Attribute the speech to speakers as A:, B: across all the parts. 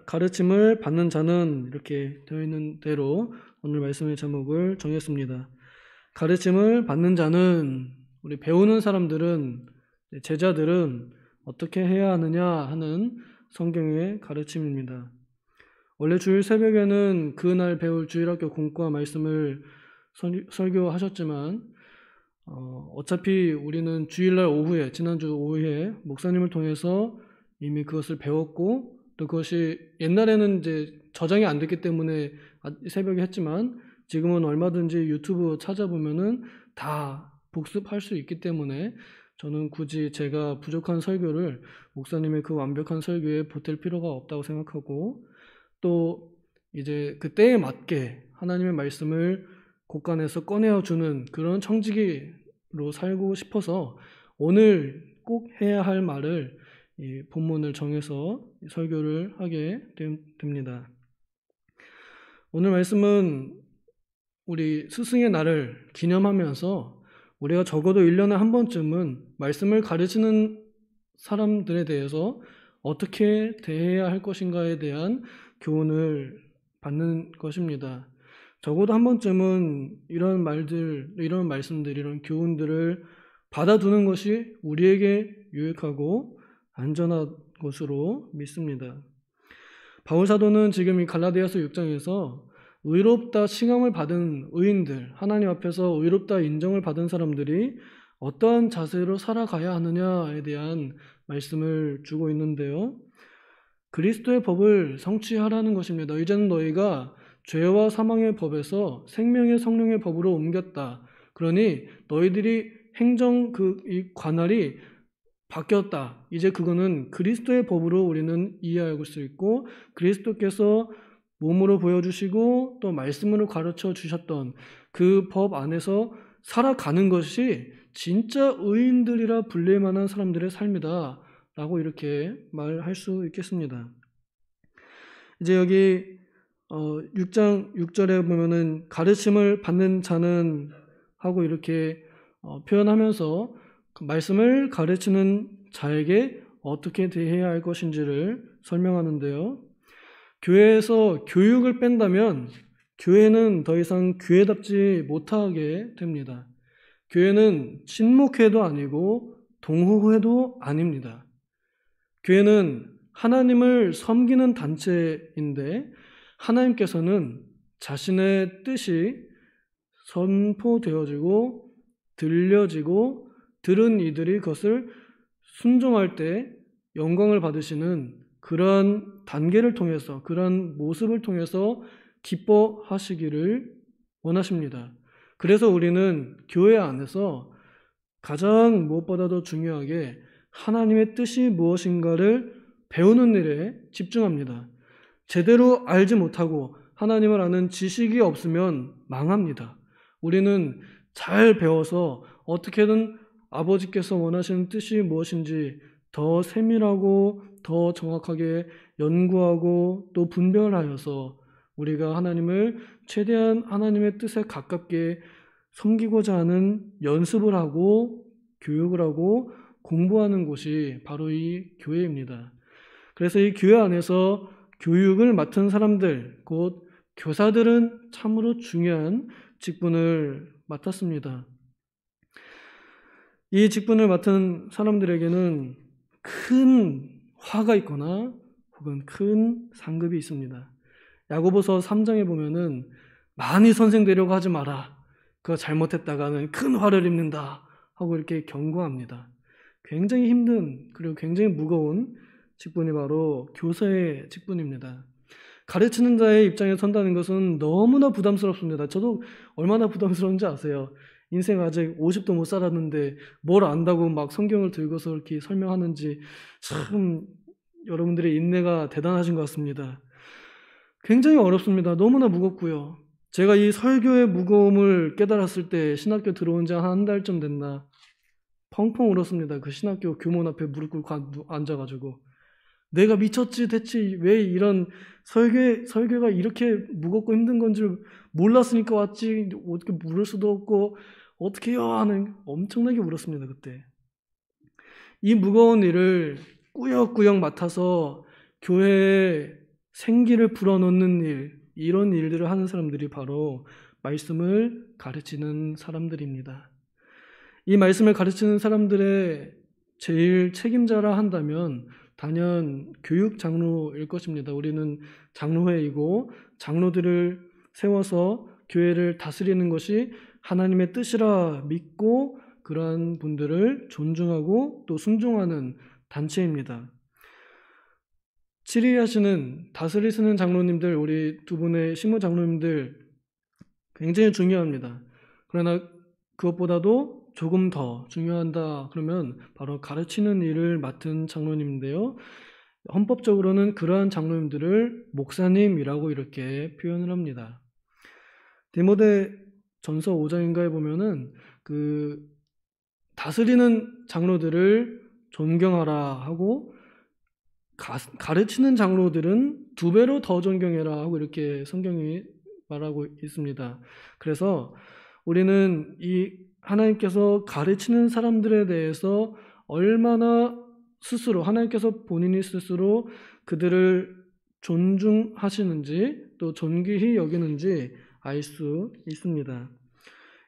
A: 가르침을 받는 자는 이렇게 되어 있는 대로 오늘 말씀의 제목을 정했습니다. 가르침을 받는 자는 우리 배우는 사람들은 제자들은 어떻게 해야 하느냐 하는 성경의 가르침입니다. 원래 주일 새벽에는 그날 배울 주일학교 공과 말씀을 설교하셨지만 어차피 우리는 주일날 오후에 지난주 오후에 목사님을 통해서 이미 그것을 배웠고 또 그것이 옛날에는 이제 저장이 안 됐기 때문에 새벽에 했지만 지금은 얼마든지 유튜브 찾아보면은 다 복습할 수 있기 때문에 저는 굳이 제가 부족한 설교를 목사님의 그 완벽한 설교에 보탤 필요가 없다고 생각하고 또 이제 그때에 맞게 하나님의 말씀을 곳간에서 꺼내어 주는 그런 청지기로 살고 싶어서 오늘 꼭 해야 할 말을 이 본문을 정해서 설교를 하게 됩니다. 오늘 말씀은 우리 스승의 날을 기념하면서 우리가 적어도 1년에 한 번쯤은 말씀을 가르치는 사람들에 대해서 어떻게 대해야 할 것인가에 대한 교훈을 받는 것입니다. 적어도 한 번쯤은 이런 말들, 이런 말씀들, 이런 교훈들을 받아두는 것이 우리에게 유익하고 안전한 것으로 믿습니다. 바울 사도는 지금 이 갈라디아서 6장에서 의롭다 칭함을 받은 의인들, 하나님 앞에서 의롭다 인정을 받은 사람들이 어떠한 자세로 살아가야 하느냐에 대한 말씀을 주고 있는데요. 그리스도의 법을 성취하라는 것입니다. 이제는 너희가 죄와 사망의 법에서 생명의 성령의 법으로 옮겼다. 그러니 너희들이 행정 이 관할이 바뀌었다. 이제 그거는 그리스도의 법으로 우리는 이해할 수 있고 그리스도께서 몸으로 보여주시고 또 말씀으로 가르쳐 주셨던 그 법 안에서 살아가는 것이 진짜 의인들이라 불릴 만한 사람들의 삶이다 라고 이렇게 말할 수 있겠습니다. 이제 여기 6장 6절에 보면은 가르침을 받는 자는 하고 이렇게 표현하면서 말씀을 가르치는 자에게 어떻게 대해야 할 것인지를 설명하는데요. 교회에서 교육을 뺀다면 교회는 더 이상 교회답지 못하게 됩니다. 교회는 친목회도 아니고 동호회도 아닙니다. 교회는 하나님을 섬기는 단체인데 하나님께서는 자신의 뜻이 선포되어지고 들려지고 들은 이들이 그것을 순종할 때 영광을 받으시는 그러한 단계를 통해서 그러한 모습을 통해서 기뻐하시기를 원하십니다. 그래서 우리는 교회 안에서 가장 무엇보다도 중요하게 하나님의 뜻이 무엇인가를 배우는 일에 집중합니다. 제대로 알지 못하고 하나님을 아는 지식이 없으면 망합니다. 우리는 잘 배워서 어떻게든 아버지께서 원하시는 뜻이 무엇인지 더 세밀하고 더 정확하게 연구하고 또 분별하여서 우리가 하나님을 최대한 하나님의 뜻에 가깝게 섬기고자 하는 연습을 하고 교육을 하고 공부하는 곳이 바로 이 교회입니다. 그래서 이 교회 안에서 교육을 맡은 사람들, 곧 교사들은 참으로 중요한 직분을 맡았습니다. 이 직분을 맡은 사람들에게는 큰 화가 있거나 혹은 큰 상급이 있습니다. 야고보서 3장에 보면은 많이 선생 되려고 하지 마라. 그거 잘못했다가는 큰 화를 입는다 하고 이렇게 경고합니다. 굉장히 힘든 그리고 굉장히 무거운 직분이 바로 교사의 직분입니다. 가르치는 자의 입장에 선다는 것은 너무나 부담스럽습니다. 저도 얼마나 부담스러운지 아세요? 인생 아직 50도 못 살았는데 뭘 안다고 막 성경을 들고서 이렇게 설명하는지 참 여러분들의 인내가 대단하신 것 같습니다. 굉장히 어렵습니다. 너무나 무겁고요. 제가 이 설교의 무거움을 깨달았을 때 신학교 들어온 지 한 달쯤 됐나 펑펑 울었습니다. 그 신학교 교문 앞에 무릎 꿇고 앉아가지고 내가 미쳤지 대체 왜 이런 설교가 이렇게 무겁고 힘든 건 줄 몰랐으니까 왔지 어떻게 물을 수도 없고 어떻게 해요 하는 엄청나게 울었습니다. 그때 이 무거운 일을 꾸역꾸역 맡아서 교회에 생기를 불어넣는 일, 이런 일들을 하는 사람들이 바로 말씀을 가르치는 사람들입니다. 이 말씀을 가르치는 사람들의 제일 책임자라 한다면 단연 교육 장로일 것입니다. 우리는 장로회이고 장로들을 세워서 교회를 다스리는 것이 하나님의 뜻이라 믿고 그러한 분들을 존중하고 또 순종하는 단체입니다. 치리하시는 다스리시는 장로님들, 우리 두 분의 신무 장로님들 굉장히 중요합니다. 그러나 그것보다도 조금 더 중요한다 그러면 바로 가르치는 일을 맡은 장로님인데요. 헌법적으로는 그러한 장로님들을 목사님이라고 이렇게 표현을 합니다. 디모데 전서 5장인가에 보면은 그 다스리는 장로들을 존경하라 하고 가르치는 장로들은 2배로 더 존경해라 하고 이렇게 성경이 말하고 있습니다. 그래서 우리는 이 하나님께서 가르치는 사람들에 대해서 얼마나 스스로 하나님께서 본인이 스스로 그들을 존중하시는지 또 존귀히 여기는지 알 수 있습니다.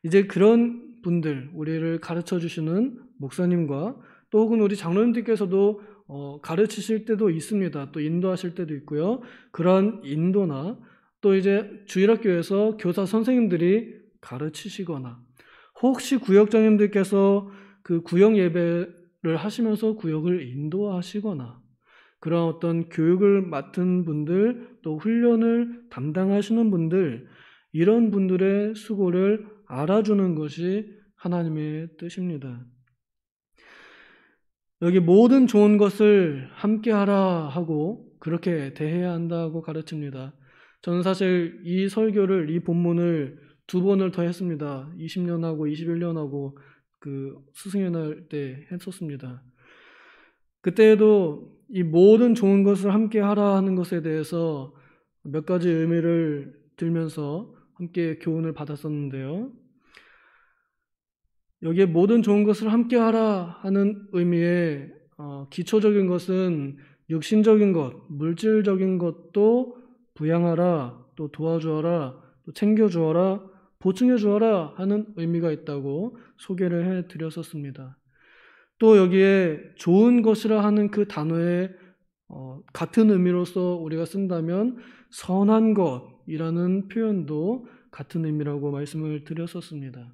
A: 이제 그런 분들, 우리를 가르쳐 주시는 목사님과 또 혹은 우리 장로님들께서도 가르치실 때도 있습니다. 또 인도하실 때도 있고요. 그런 인도나 또 이제 주일학교에서 교사 선생님들이 가르치시거나 혹시 구역장님들께서 그 구역 예배를 하시면서 구역을 인도하시거나 그런 어떤 교육을 맡은 분들 또 훈련을 담당하시는 분들 이런 분들의 수고를 알아주는 것이 하나님의 뜻입니다. 여기 모든 좋은 것을 함께하라 하고 그렇게 대해야 한다고 가르칩니다. 저는 사실 이 설교를 이 본문을 2번을 더 했습니다. 20년하고 21년하고 그 스승의 날 때 했었습니다. 그때에도 이 모든 좋은 것을 함께하라 하는 것에 대해서 몇 가지 의미를 들면서 함께 교훈을 받았었는데요. 여기에 모든 좋은 것을 함께하라 하는 의미의 기초적인 것은 육신적인 것, 물질적인 것도 부양하라, 또 도와주어라, 또 챙겨주어라, 보충해주어라 하는 의미가 있다고 소개를 해드렸었습니다. 또 여기에 좋은 것이라 하는 그 단어의 같은 의미로서 우리가 쓴다면 선한 것이라는 표현도 같은 의미라고 말씀을 드렸었습니다.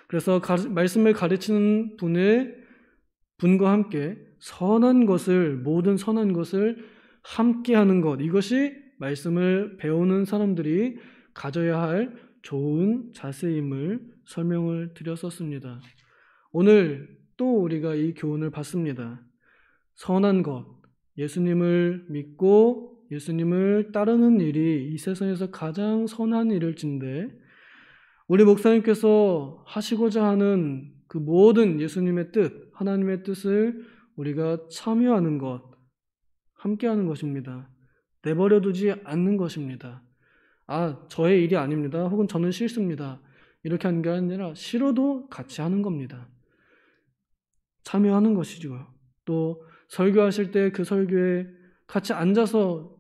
A: 그래서 말씀을 가르치는 분과 함께 선한 것을, 모든 선한 것을 함께하는 것, 이것이 말씀을 배우는 사람들이 가져야 할 좋은 자세임을 설명을 드렸었습니다. 오늘 또 우리가 이 교훈을 받습니다. 선한 것, 예수님을 믿고 예수님을 따르는 일이 이 세상에서 가장 선한 일일진데 우리 목사님께서 하시고자 하는 그 모든 예수님의 뜻, 하나님의 뜻을 우리가 참여하는 것, 함께하는 것입니다. 내버려두지 않는 것입니다. 저의 일이 아닙니다. 혹은 저는 싫습니다. 이렇게 하는 게 아니라 싫어도 같이 하는 겁니다. 참여하는 것이죠. 또 설교하실 때 그 설교에 같이 앉아서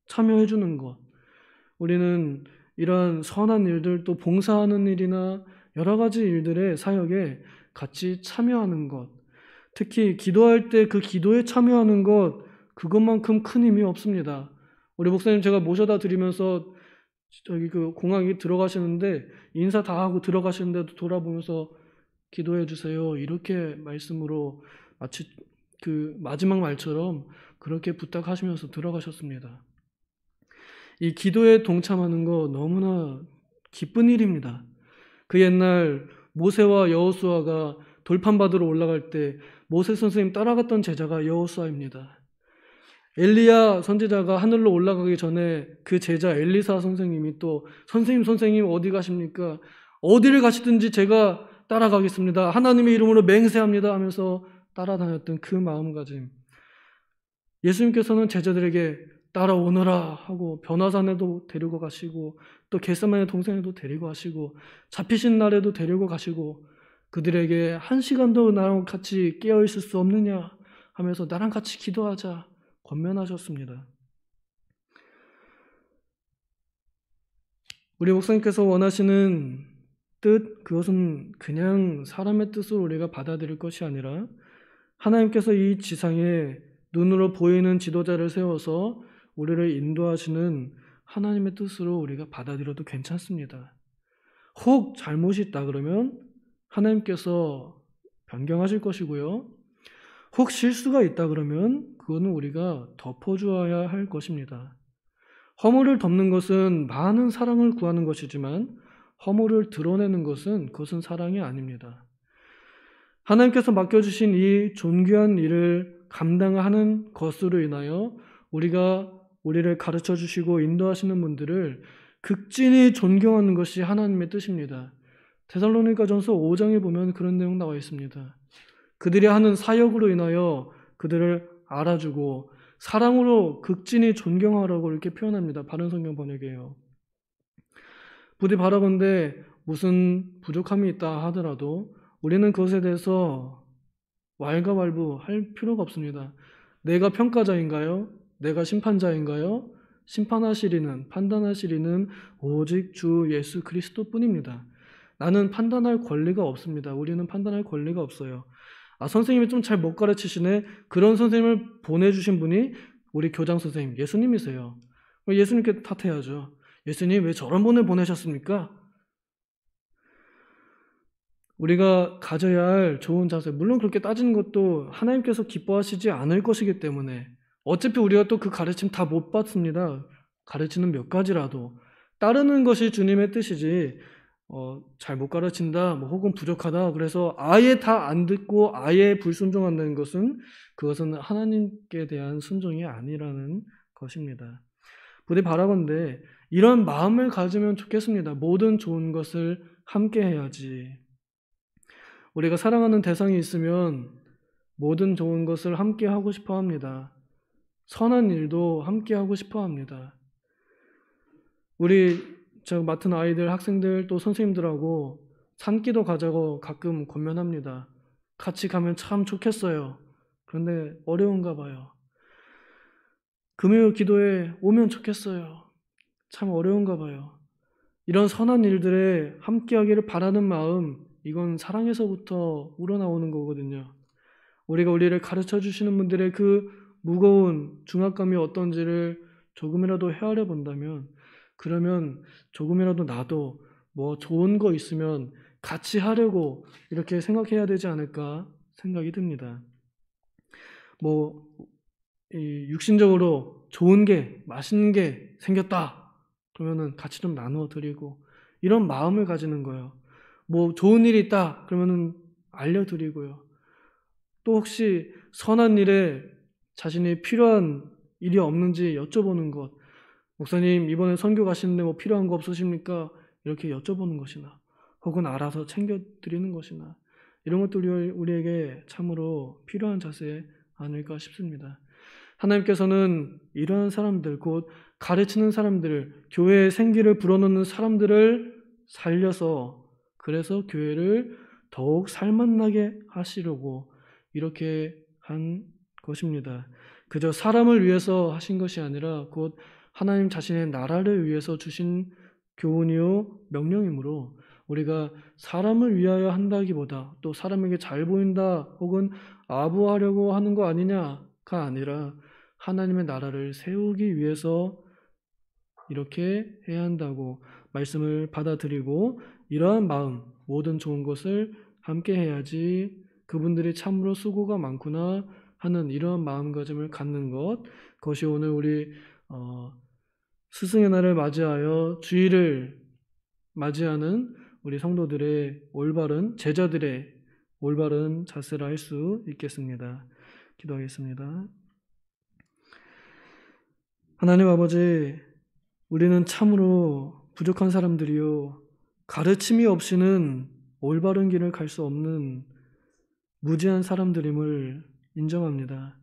A: 참여해 주는 것. 우리는 이런 선한 일들 또 봉사하는 일이나 여러 가지 일들의 사역에 같이 참여하는 것. 특히 기도할 때 그 기도에 참여하는 것, 그것만큼 큰 힘이 없습니다. 우리 목사님 제가 모셔다 드리면서 저기 그 공항에 들어가시는데 인사 다 하고 들어가시는데도 돌아보면서 기도해 주세요. 이렇게 말씀으로 마치 그 마지막 말처럼 그렇게 부탁하시면서 들어가셨습니다. 이 기도에 동참하는 거 너무나 기쁜 일입니다. 그 옛날 모세와 여호수아가 돌판 받으러 올라갈 때 모세 선생님 따라갔던 제자가 여호수아입니다. 엘리야 선지자가 하늘로 올라가기 전에 그 제자 엘리사 선생님이 또 선생님 어디 가십니까? 어디를 가시든지 제가 따라가겠습니다. 하나님의 이름으로 맹세합니다 하면서 따라다녔던 그 마음가짐. 예수님께서는 제자들에게 따라오너라 하고 변화산에도 데리고 가시고 또 겟세마네 동산에도 데리고 가시고 잡히신 날에도 데리고 가시고 그들에게 1시간도 나랑 같이 깨어있을 수 없느냐 하면서 나랑 같이 기도하자. 권면하셨습니다. 우리 목사님께서 원하시는 뜻, 그것은 그냥 사람의 뜻으로 우리가 받아들일 것이 아니라 하나님께서 이 지상에 눈으로 보이는 지도자를 세워서 우리를 인도하시는 하나님의 뜻으로 우리가 받아들여도 괜찮습니다. 혹 잘못이 있다 그러면 하나님께서 변경하실 것이고요. 혹 실수가 있다 그러면 그거는 우리가 덮어주어야 할 것입니다. 허물을 덮는 것은 많은 사랑을 구하는 것이지만 허물을 드러내는 것은 그것은 사랑이 아닙니다. 하나님께서 맡겨주신 이 존귀한 일을 감당하는 것으로 인하여 우리를 가르쳐 주시고 인도하시는 분들을 극진히 존경하는 것이 하나님의 뜻입니다. 데살로니가전서 5장에 보면 그런 내용 나와 있습니다. 그들이 하는 사역으로 인하여 그들을 알아주고 사랑으로 극진히 존경하라고 이렇게 표현합니다. 바른 성경 번역이에요. 부디 바라본데 무슨 부족함이 있다 하더라도 우리는 그것에 대해서 왈가왈부할 필요가 없습니다. 내가 평가자인가요? 내가 심판자인가요? 판단하시리는 오직 주 예수 그리스도뿐입니다. 나는 판단할 권리가 없습니다. 우리는 판단할 권리가 없어요. 선생님이 좀 잘 못 가르치시네. 그런 선생님을 보내주신 분이 우리 교장 선생님, 예수님이세요. 예수님께 탓해야죠. 예수님 왜 저런 분을 보내셨습니까? 우리가 가져야 할 좋은 자세, 물론 그렇게 따지는 것도 하나님께서 기뻐하시지 않을 것이기 때문에 어차피 우리가 또 그 가르침 다 못 받습니다. 가르치는 몇 가지라도 따르는 것이 주님의 뜻이지 잘 못 가르친다, 혹은 부족하다, 그래서 아예 다 안 듣고 아예 불순종한다는 것은 그것은 하나님께 대한 순종이 아니라는 것입니다. 부디 바라건대 이런 마음을 가지면 좋겠습니다. 모든 좋은 것을 함께 해야지. 우리가 사랑하는 대상이 있으면 모든 좋은 것을 함께 하고 싶어 합니다. 선한 일도 함께 하고 싶어 합니다. 저 맡은 아이들, 학생들 또 선생님들하고 산기도 가자고 가끔 권면합니다. 같이 가면 참 좋겠어요. 그런데 어려운가 봐요. 금요 기도에 오면 좋겠어요. 참 어려운가 봐요. 이런 선한 일들에 함께하기를 바라는 마음, 이건 사랑에서부터 우러나오는 거거든요. 우리를 가르쳐 주시는 분들의 그 무거운 중압감이 어떤지를 조금이라도 헤아려 본다면, 그러면 조금이라도 나도 좋은 거 있으면 같이 하려고 이렇게 생각해야 되지 않을까 생각이 듭니다. 육신적으로 좋은 게, 맛있는 게 생겼다 그러면은 같이 좀 나누어 드리고, 이런 마음을 가지는 거예요. 좋은 일이 있다 그러면은 알려드리고요. 또 혹시 선한 일에 자신이 필요한 일이 없는지 여쭤보는 것, 목사님 이번에 선교 가시는데 필요한 거 없으십니까? 이렇게 여쭤보는 것이나, 혹은 알아서 챙겨드리는 것이나, 이런 것들이 우리에게 참으로 필요한 자세 아닐까 싶습니다. 하나님께서는 이러한 사람들, 곧 가르치는 사람들을, 교회의 생기를 불어넣는 사람들을 살려서, 그래서 교회를 더욱 살맛나게 하시려고 이렇게 한 것입니다. 그저 사람을 위해서 하신 것이 아니라 곧 하나님 자신의 나라를 위해서 주신 교훈이요 명령이므로, 우리가 사람을 위하여 한다기보다 또 사람에게 잘 보인다 혹은 아부하려고 하는 거 아니냐가 아니라 하나님의 나라를 세우기 위해서 이렇게 해야 한다고 말씀을 받아들이고, 이러한 마음, 모든 좋은 것을 함께 해야지 그분들이 참으로 수고가 많구나 하는 이러한 마음가짐을 갖는 것, 그것이 오늘 우리 스승의 날을 맞이하여 주일을 맞이하는 우리 성도들의 올바른, 제자들의 올바른 자세라 할 수 있겠습니다. 기도하겠습니다. 하나님 아버지, 우리는 참으로 부족한 사람들이요, 가르침이 없이는 올바른 길을 갈 수 없는 무지한 사람들임을 인정합니다.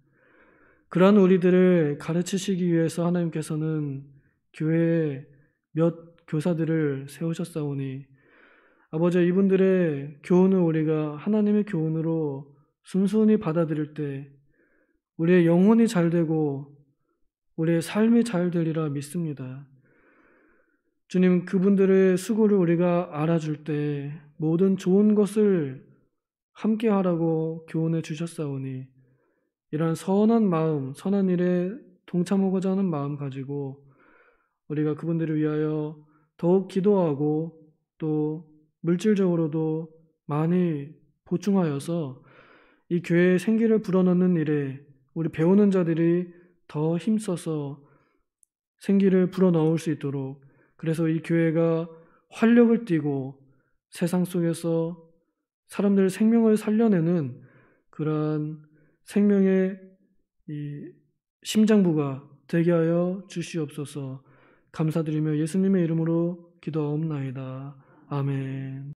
A: 그러한 우리들을 가르치시기 위해서 하나님께서는 교회에 몇 교사들을 세우셨사오니, 아버지, 이분들의 교훈을 우리가 하나님의 교훈으로 순순히 받아들일 때 우리의 영혼이 잘 되고 우리의 삶이 잘 되리라 믿습니다. 주님, 그분들의 수고를 우리가 알아줄 때 모든 좋은 것을 함께 하라고 교훈해 주셨사오니 이러한 선한 마음, 선한 일에 동참하고자 하는 마음 가지고 우리가 그분들을 위하여 더욱 기도하고 또 물질적으로도 많이 보충하여서 이 교회의 생기를 불어넣는 일에 우리 배우는 자들이 더 힘써서 생기를 불어넣을 수 있도록, 그래서 이 교회가 활력을 띠고 세상 속에서 사람들의 생명을 살려내는 그러한 생명의 이 심장부가 되게 하여 주시옵소서. 감사드리며 예수님의 이름으로 기도하옵나이다. 아멘.